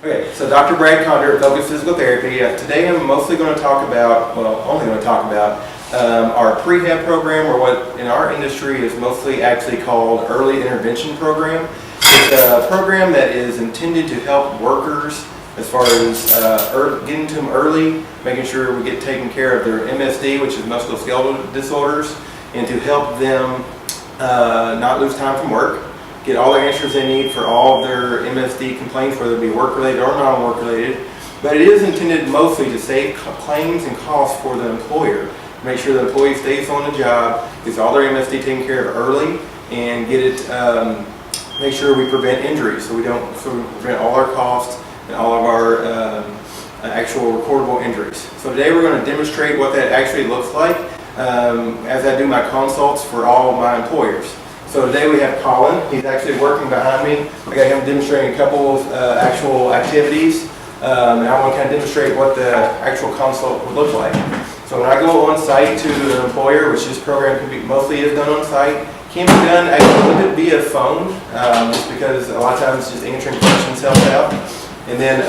Okay, so Dr. Brad Condor, Focus Physical Therapy. Today I'm mostly going to talk about, only going to talk about our prehab program, or what in our industry is mostly actually called early intervention program. It's a program that is intended to help workers as far as getting to them early, making sure we get taken care of their MSD, which is musculoskeletal disorders, and to help them not lose time from work, get all the answers they need for all of their MSD complaints, whether it be work-related or non-work related. But it is intended mostly to save claims and costs for the employer. Make sure the employee stays on the job, gets all their MSD taken care of early, and get it. Make sure we prevent injuries, so we prevent all our costs and all of our actual recordable injuries. So today we're going to demonstrate what that actually looks like as I do my consults for all my employers. So today we have Colin. He's actually working behind me. I got him demonstrating a couple of actual activities, and I want to kind of demonstrate what the actual consult would look like. So when I go on site to an employer, which this program mostly is done on site, can be done actually via phone, just because a lot of times just answering questions helps out. And then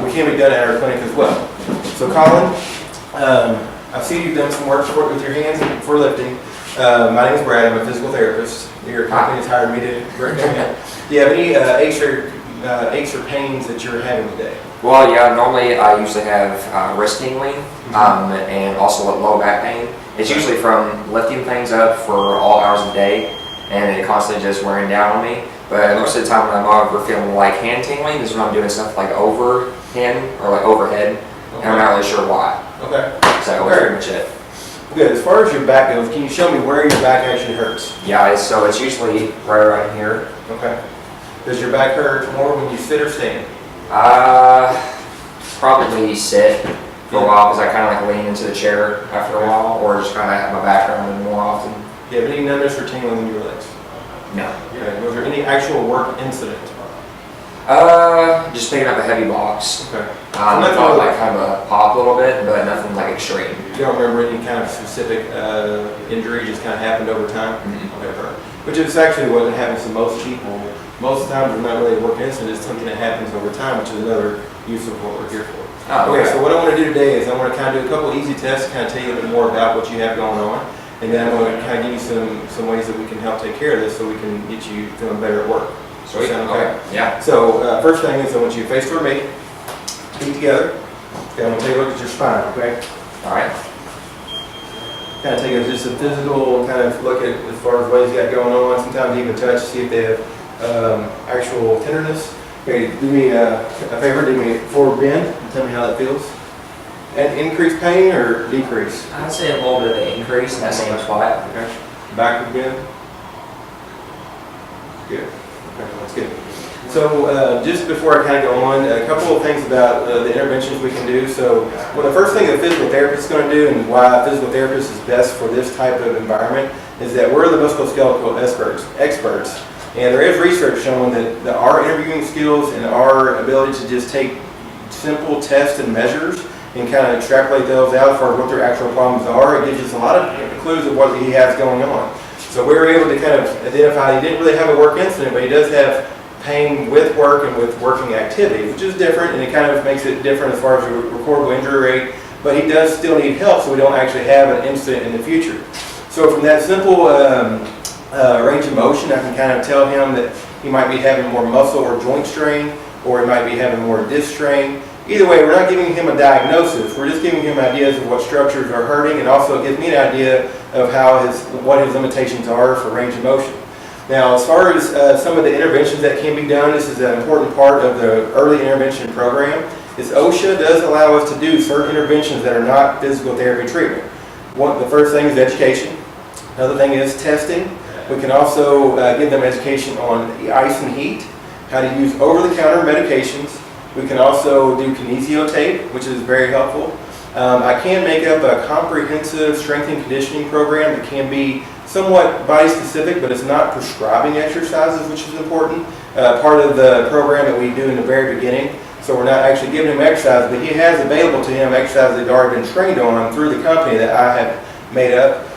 we can be done at our clinic as well. So Colin, I see you've done some work with your hands for lifting. My name is Brad. I'm a physical therapist. Your company has hired me to work there. Do you have any aches or pains that you're having today? Well, yeah, normally I usually have wrist tingling and also low back pain. It's usually from lifting things up for all hours of the day, and it constantly just wearing down on me. But most of the time when I'm over feeling like hand tingling is when I'm doing stuff like overhand or like overhead, and I'm not really sure why. Okay. So that's pretty much it. Good. As far as your back goes, can you show me where your back actually hurts? Yeah, so it's usually right around here. Okay. Does your back hurt more when you sit or stand? Probably sit for a while because I kind of like lean into the chair after a while, or just kind of have my back around more often. Do you have any numbness or tingling in your legs? No. Okay. Was there any actual work incident? Just picking up a heavy box. Okay. I felt like kind of a pop a little bit, but nothing like extreme. You don't remember any kind of specific injury, just kind of happened over time? Mm-hmm. Okay. Which is actually what happens to most people. Most of the time it's not really a work incident, it's something that happens over time, which is another use of what we're here for. Oh, okay, so what I want to do today is I want to kind of do a couple easy tests, kind of tell you a little bit more about what you have going on, and then I'm going to kind of give you some ways that we can help take care of this so we can get you feeling better at work. Sweet. Sound okay? Yeah. So first thing is I want you to face toward me, feet together. Okay, I'm going to take a look at your spine, okay? All right. Kind of take just a physical kind of look at as far as what he's got going on. Sometimes even touch, see if they have actual tenderness. Okay, do me a favor, do me a forward bend and tell me how that feels. And increased pain or decrease? I'd say a little bit of an increase in that same spot. Okay. Backward bend. Good. Okay, that's good. So just before I kind of go on, a couple of things about the interventions we can do. So well, the first thing a physical therapist is going to do, and why a physical therapist is best for this type of environment, is that we're the musculoskeletal experts. And there is research showing that our interviewing skills and our ability to just take simple tests and measures and kind of extrapolate those out as far as what their actual problems are, it gives us a lot of clues of what he has going on. So we were able to kind of identify he didn't really have a work incident, but he does have pain with work and with working activity, which is different, and it kind of makes it different as far as the recordable injury rate, but he does still need help so we don't actually have an incident in the future. So from that simple range of motion, I can kind of tell him that he might be having more muscle or joint strain, or he might be having more disc strain. Either way, we're not giving him a diagnosis. We're just giving him ideas of what structures are hurting, and also it gives me an idea of what his limitations are for range of motion. Now, as far as some of the interventions that can be done, this is an important part of the early intervention program. Is OSHA does allow us to do certain interventions that are not physical therapy treatment. The first thing is education. Another thing is testing. We can also give them education on ice and heat, how to use over-the-counter medications. We can also do kinesio tape, which is very helpful. I can make up a comprehensive strength and conditioning program that can be somewhat body specific, but it's not prescribing exercises, which is important. Part of the program that we do in the very beginning. So we're not actually giving him exercise, but he has available to him exercises that he's already been trained on through the company that I have made up.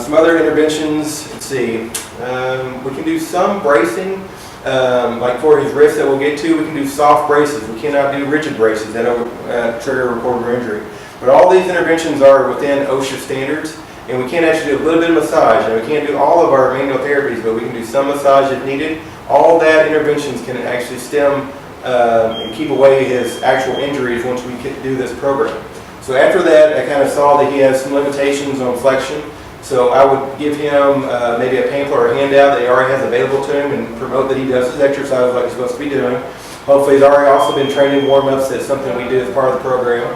Some other interventions, let's see, we can do some bracing. Like for his wrist that we'll get to, we can do soft braces. We cannot do rigid braces. That'll trigger a reportable injury. But all these interventions are within OSHA standards, and we can actually do a little bit of massage. And we can't do all of our manual therapies, but we can do some massage if needed. All that interventions can actually stem and keep away his actual injuries once we do this program. So after that, I kind of saw that he has some limitations on flexion. So I would give him maybe a pamphlet or a handout that he already has available to him and promote that he does his exercise like he's supposed to be doing. Hopefully he's already also been trained in warm-ups. That's something we do as part of the program.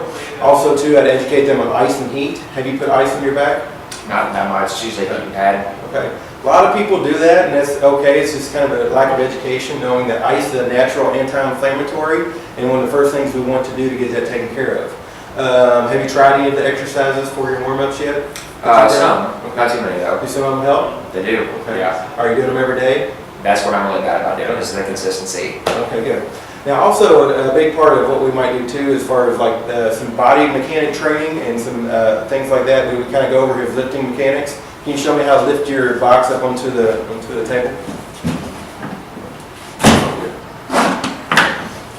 Also too, I'd educate them on ice and heat. Have you put ice on your back? Not that much. It's usually heating pad. Okay. A lot of people do that, and that's okay. It's just kind of a lack of education, knowing that ice is a natural anti-inflammatory, and one of the first things we want to do to get that taken care of. Have you tried any of the exercises for your warm-ups yet? Some. Not too many though. Do some of them help? They do. Okay. Yeah. Are you doing them every day? That's what I'm really bad about doing, is the consistency. Okay, good. Now also a big part of what we might do too, as far as like some body mechanic training and some things like that, we would kind of go over his lifting mechanics. Can you show me how to lift your box up onto the table?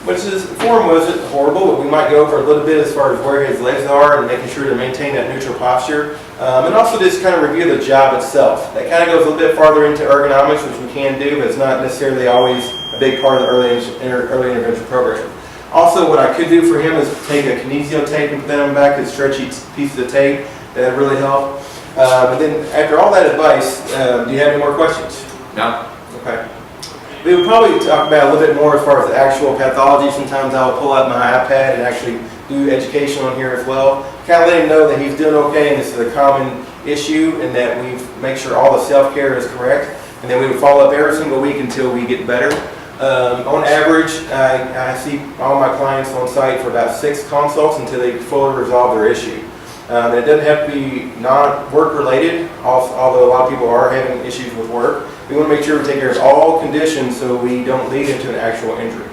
Which his form wasn't horrible, but we might go over a little bit as far as where his legs are and making sure to maintain that neutral posture. And also just kind of review the job itself. That kind of goes a little bit farther into ergonomics, which we can do, but it's not necessarily always a big part of the early intervention program. Also, what I could do for him is take a kinesio tape and put that on the back, a stretchy piece of the tape. That would really help. And then after all that advice, do you have any more questions? No. Okay. We would probably talk about a little bit more as far as the actual pathology. Sometimes I'll pull out my iPad and actually do education on here as well. Kind of let him know that he's doing okay and this is a common issue and that we make sure all the self-care is correct. And then we would follow up every single week until we get better. On average, I see all my clients on site for about 6 consults until they fully resolve their issue. It doesn't have to be non-work related, although a lot of people are having issues with work. We want to make sure we take care of all conditions so we don't lead into an actual injury.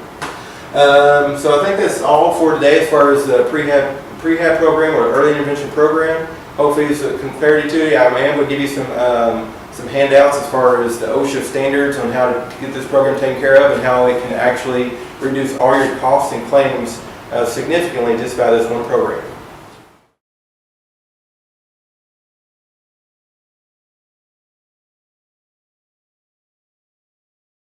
So I think that's all for today as far as the prehab program or early intervention program. Hopefully it's some clarity to you. I am going to give you some handouts as far as the OSHA standards on how to get this program taken care of and how it can actually reduce all your costs and claims significantly just by this one program.